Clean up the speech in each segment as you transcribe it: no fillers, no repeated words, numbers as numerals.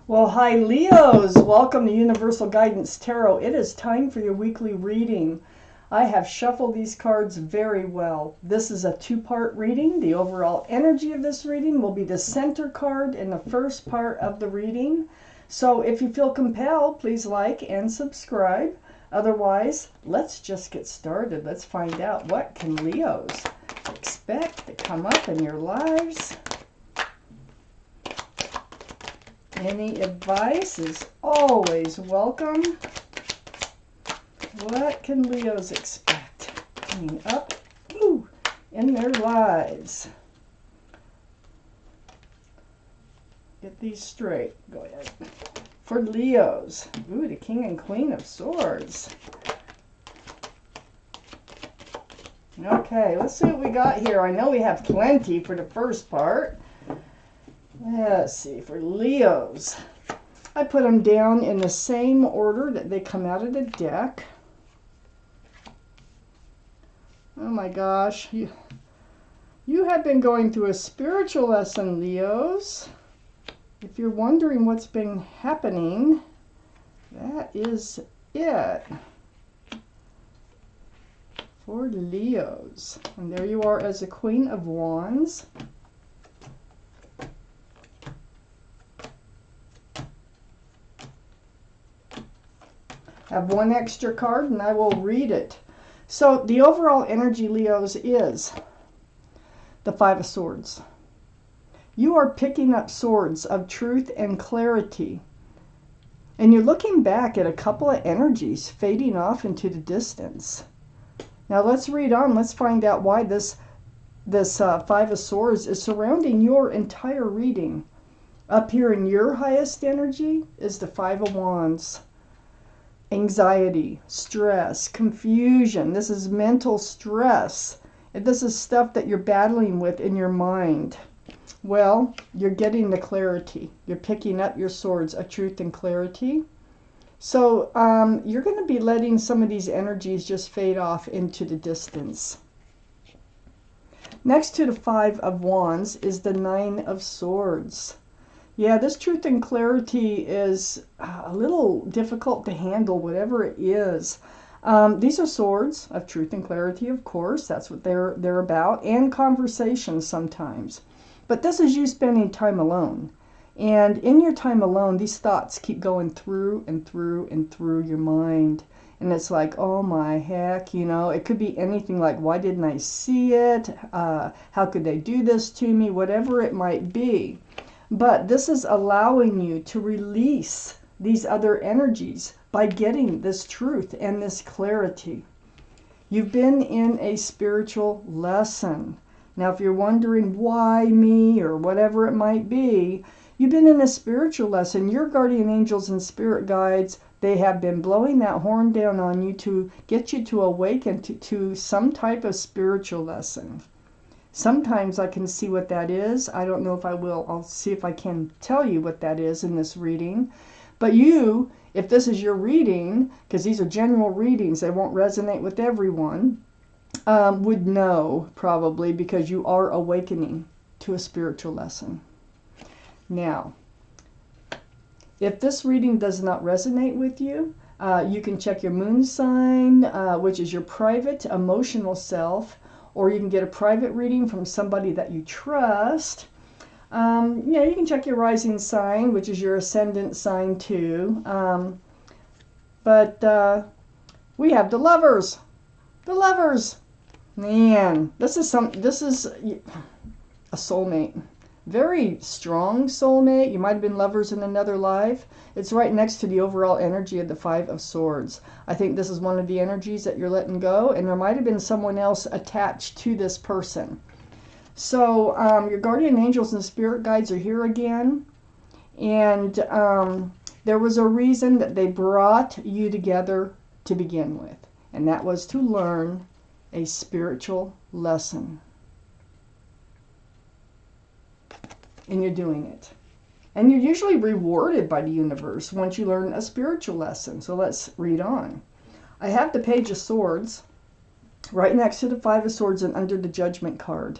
Well, hi Leos, welcome to Universal Guidance Tarot. It is time for your weekly reading. I have shuffled these cards very well. This is a two-part reading. The overall energy of this reading will be the center card in the first part of the reading. So if you feel compelled, please like and subscribe. Otherwise, let's just get started. Let's find out what can Leos expect to come up in your lives. Any advice is always welcome. What can Leos expect coming up in their lives? Get these straight. Go ahead. For Leos, the King and Queen of Swords. Okay, let's see what we got here. I know we have plenty for the first part. Let's see, for Leos, I put them down in the same order that they come out of the deck. Oh my gosh, you have been going through a spiritual lesson, Leos. If you're wondering what's been happening, that is it for Leos. And there you are as a Queen of Wands. I have one extra card and I will read it. So the overall energy, Leos, is the Five of Swords. You are picking up swords of truth and clarity. And you're looking back at a couple of energies fading off into the distance. Now let's read on. Let's find out why this Five of Swords is surrounding your entire reading. Up here in your highest energy is the Five of Wands. Anxiety, stress, confusion. This is mental stress. This is stuff that you're battling with in your mind. Well, you're getting the clarity. You're picking up your swords of truth and clarity. So you're going to be letting some of these energies just fade off into the distance. Next to the Five of Wands is the Nine of Swords. Yeah, this truth and clarity is a little difficult to handle, whatever it is. These are swords of truth and clarity, of course. That's what they're about, and conversations sometimes. But this is you spending time alone. And in your time alone, these thoughts keep going through and through and through your mind. And it's like, oh my heck, it could be anything like, why didn't I see it? How could they do this to me? Whatever it might be. But this is allowing you to release these other energies by getting this truth and this clarity. You've been in a spiritual lesson. Now, if you're wondering why me or whatever it might be, you've been in a spiritual lesson. Your guardian angels and spirit guides, they have been blowing that horn down on you to get you to awaken to some type of spiritual lesson. Sometimes I can see what that is. I don't know if I will. I'll see if I can tell you what that is in this reading. But you, if this is your reading, because these are general readings, they won't resonate with everyone, would know probably, because you are awakening to a spiritual lesson. Now, if this reading does not resonate with you, you can check your moon sign, which is your private emotional self. Or you can get a private reading from somebody that you trust. You can check your rising sign, which is your ascendant sign too. But we have the Lovers. The Lovers. Man, this is a soulmate. Very strong soulmate. You might have been lovers in another life. It's right next to the overall energy of the Five of Swords. I think this is one of the energies that you're letting go, and there might have been someone else attached to this person. So your guardian angels and spirit guides are here again, and there was a reason that they brought you together to begin with, and that was to learn a spiritual lesson. And you're doing it. And you're usually rewarded by the universe once you learn a spiritual lesson. So let's read on. I have the Page of Swords right next to the Five of Swords and under the Judgment card.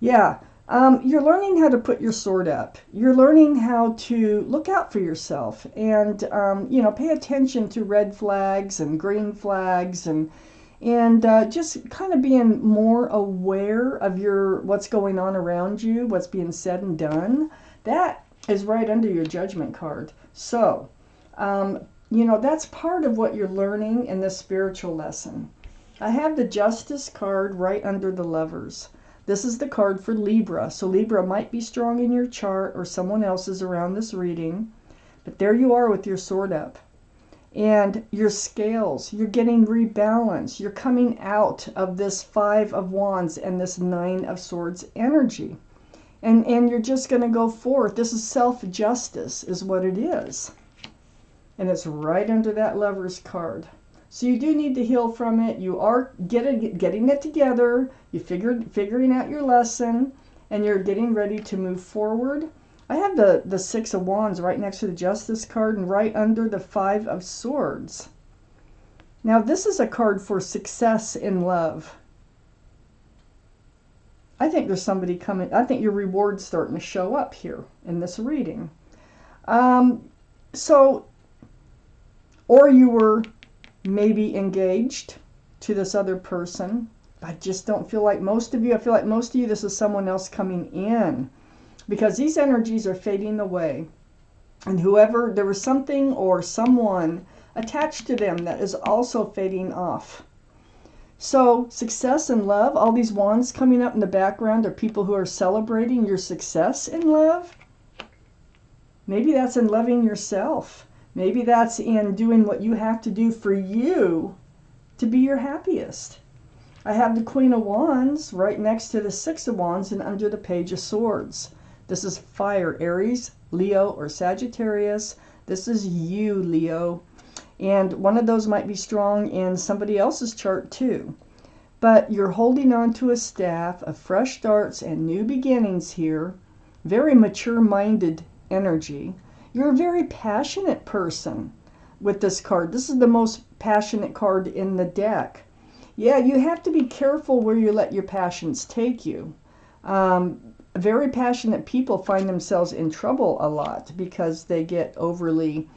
Yeah, You're learning how to put your sword up. You're learning how to look out for yourself and, pay attention to red flags and green flags and just kind of being more aware of what's going on around you, what's being said and done. That is right under your judgment card. So, that's part of what you're learning in this spiritual lesson. I have the Justice card right under the Lovers. This is the card for Libra. So Libra might be strong in your chart or someone else's around this reading. But there you are with your sword up. And your scales, you're getting rebalanced. You're coming out of this 5 of Wands and this 9 of Swords energy. And you're just going to go forth. This is self-justice is what it is. And it's right under that Lover's card. So you do need to heal from it. You are getting it together. You figuring out your lesson, and you're getting ready to move forward. I have the 6 of Wands right next to the Justice card and right under the 5 of Swords. Now this is a card for success in love. I think there's somebody coming. I think your reward's starting to show up here in this reading. Or you were maybe engaged to this other person. I just don't feel like most of you, I feel like most of you, this is someone else coming in because these energies are fading away. And whoever, there was something or someone attached to them that is also fading off. So success in love, all these wands coming up in the background are people who are celebrating your success in love. Maybe that's in loving yourself. Maybe that's in doing what you have to do for you to be your happiest. I have the Queen of Wands right next to the 6 of Wands and under the Page of Swords. This is fire, Aries, Leo, or Sagittarius. This is you, Leo. And one of those might be strong in somebody else's chart too. But you're holding on to a staff of fresh starts and new beginnings here. Very mature-minded energy. You're a very passionate person with this card. This is the most passionate card in the deck. Yeah, you have to be careful where you let your passions take you. Very passionate people find themselves in trouble a lot because they get overly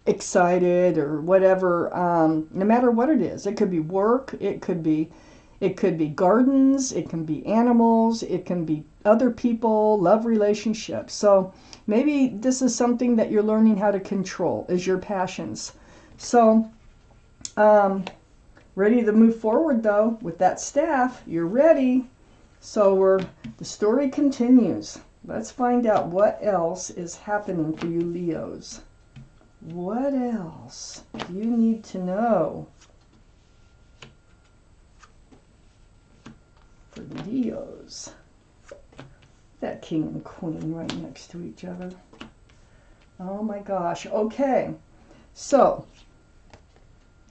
excited or whatever, no matter what it is. It could be work, it could be gardens, it can be animals, it can be other people, love relationships. So maybe this is something that you're learning how to control, is your passions. So ready to move forward though with that staff. You're ready. So the story continues. Let's find out what else is happening for you Leos. What else do you need to know for Leos? That King and Queen right next to each other. Oh my gosh. Okay. So,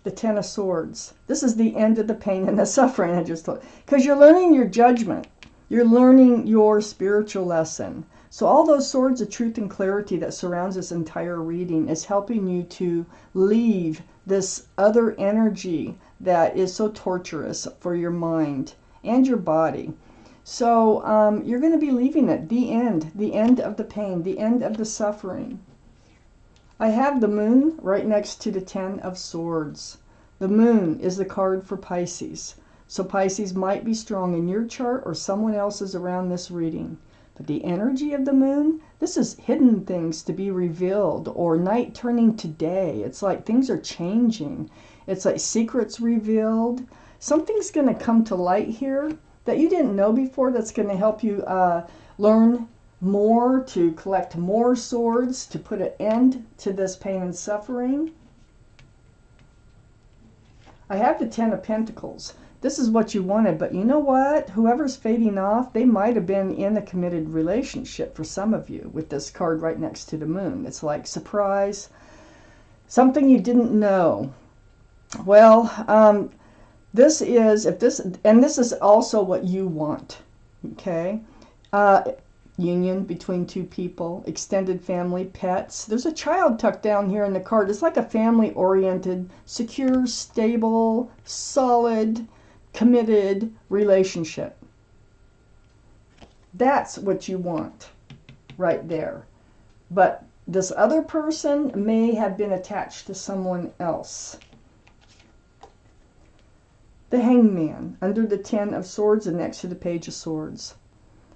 the 10 of Swords. This is the end of the pain and the suffering I just told. Because you're learning your judgment. You're learning your spiritual lesson. So all those swords of truth and clarity that surrounds this entire reading is helping you to leave this other energy that is so torturous for your mind and your body. So you're going to be leaving it. The end of the pain, the end of the suffering. I have the Moon right next to the 10 of Swords. The Moon is the card for Pisces. So Pisces might be strong in your chart or someone else's around this reading. But the energy of the Moon, this is hidden things to be revealed or night turning to day. It's like things are changing. It's like secrets revealed. Something's going to come to light here that you didn't know before that's going to help you learn more, to collect more swords, to put an end to this pain and suffering. I have the 10 of Pentacles. This is what you wanted, but you know what? Whoever's fading off, they might have been in a committed relationship for some of you with this card right next to the Moon. It's like surprise, something you didn't know. Well, this is also what you want, okay? Union between two people, extended family, pets. There's a child tucked down here in the card. It's like a family-oriented, secure, stable, solid, committed relationship. That's what you want right there. But this other person may have been attached to someone else. The Hangman, under the Ten of Swords and next to the Page of Swords.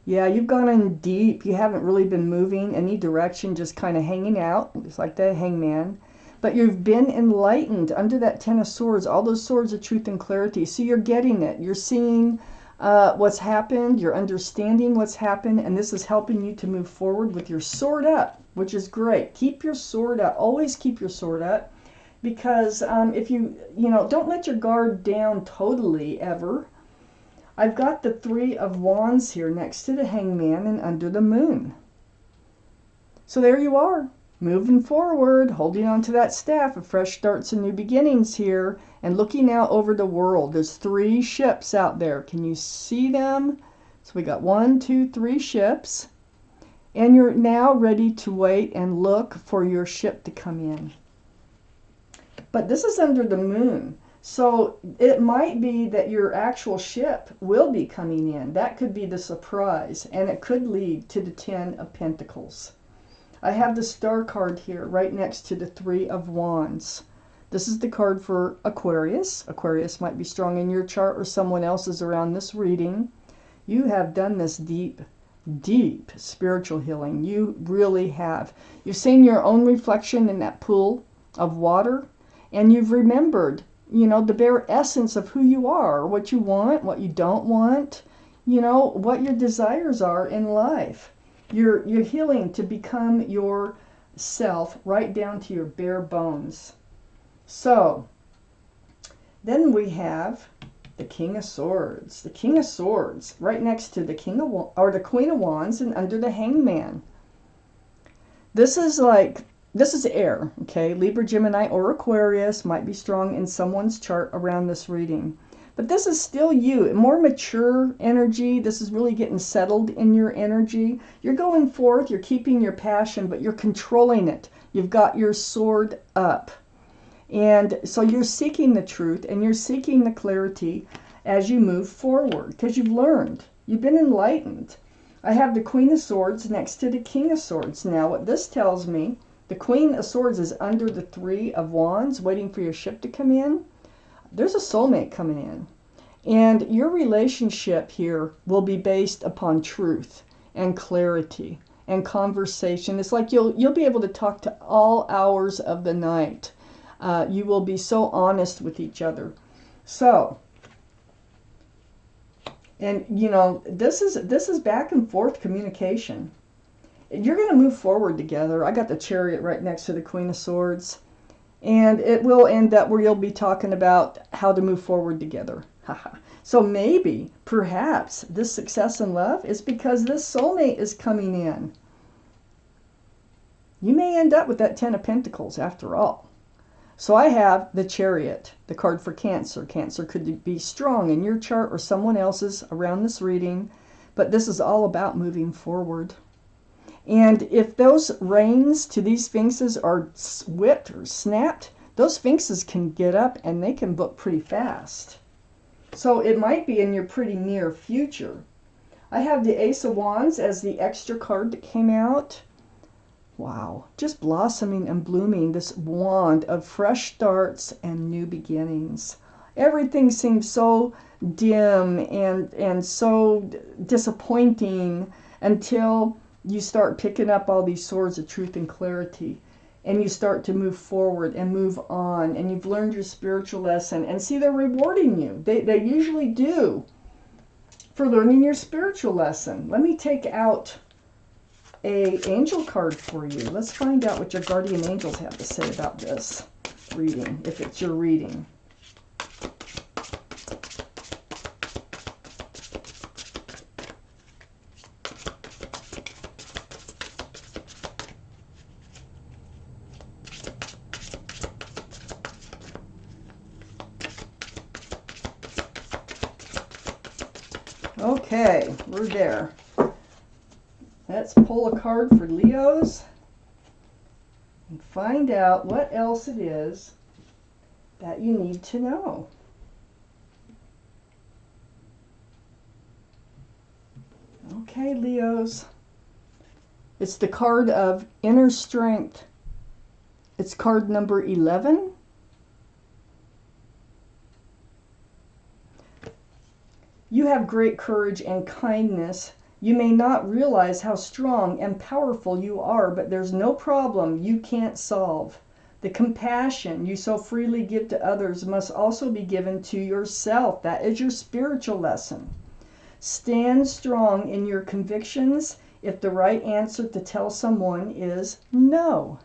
Yeah, you've gone in deep. You haven't really been moving any direction, just kind of hanging out, just like the Hangman. But you've been enlightened under that Ten of Swords, all those swords of truth and clarity. So you're getting it. You're seeing what's happened. You're understanding what's happened. And this is helping you to move forward with your sword up, which is great. Keep your sword up. Always keep your sword up. Because if you don't let your guard down totally, ever. I've got the Three of Wands here next to the Hangman and under the Moon. So there you are, moving forward, holding on to that staff of fresh starts and new beginnings here, and looking out over the world. There's 3 ships out there. Can you see them? So we got 1, 2, 3 ships. And you're now ready to wait and look for your ship to come in. But this is under the Moon. So it might be that your actual ship will be coming in. That could be the surprise. And it could lead to the Ten of Pentacles. I have the Star card here right next to the Three of Wands. This is the card for Aquarius. Aquarius might be strong in your chart or someone else's around this reading. You have done this deep, deep spiritual healing. You really have. You've seen your own reflection in that pool of water. And you've remembered, the bare essence of who you are, what you want, what you don't want, what your desires are in life. You're healing to become yourself right down to your bare bones. So, then we have the King of Swords. The King of Swords right next to the the Queen of Wands and under the Hangman. This is air, okay? Libra, Gemini, or Aquarius might be strong in someone's chart around this reading. But this is still you, more mature energy. This is really getting settled in your energy. You're going forth, you're keeping your passion, but you're controlling it. You've got your sword up. And so you're seeking the truth and you're seeking the clarity as you move forward because you've learned. You've been enlightened. I have the Queen of Swords next to the King of Swords. Now, what this tells me, the Queen of Swords is under the Three of Wands, waiting for your ship to come in. There's a soulmate coming in. And your relationship here will be based upon truth and clarity and conversation. It's like you'll be able to talk to all hours of the night. You will be so honest with each other. So, and this is back and forth communication. You're going to move forward together. I got the Chariot right next to the Queen of Swords. And it will end up where you'll be talking about how to move forward together. So maybe, perhaps, this success in love is because this soulmate is coming in. You may end up with that Ten of Pentacles after all. So I have the Chariot, the card for Cancer. Cancer could be strong in your chart or someone else's around this reading. But this is all about moving forward. And if those reins to these sphinxes are whipped or snapped, those sphinxes can get up and they can book pretty fast. So it might be in your pretty near future. I have the Ace of Wands as the extra card that came out. Wow, just blossoming and blooming, this wand of fresh starts and new beginnings. Everything seems so dim and so disappointing until you start picking up all these swords of truth and clarity, and you start to move forward and move on, and you've learned your spiritual lesson, and see, they're rewarding you. They usually do for learning your spiritual lesson. Let me take out a angel card for you. Let's find out what your guardian angels have to say about this reading, if it's your reading. Okay, we're there. Let's pull a card for Leos and find out what else it is that you need to know. Okay, Leos. It's the card of inner strength. It's card number 11. You have great courage and kindness. You may not realize how strong and powerful you are, but there's no problem you can't solve. The compassion you so freely give to others must also be given to yourself. That is your spiritual lesson. Stand strong in your convictions if the right answer to tell someone is no.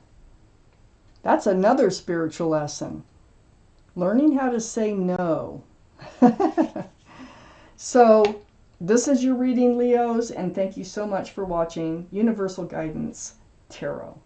That's another spiritual lesson. Learning how to say no. So, this is your reading, Leos, and thank you so much for watching Universal Guidance Tarot.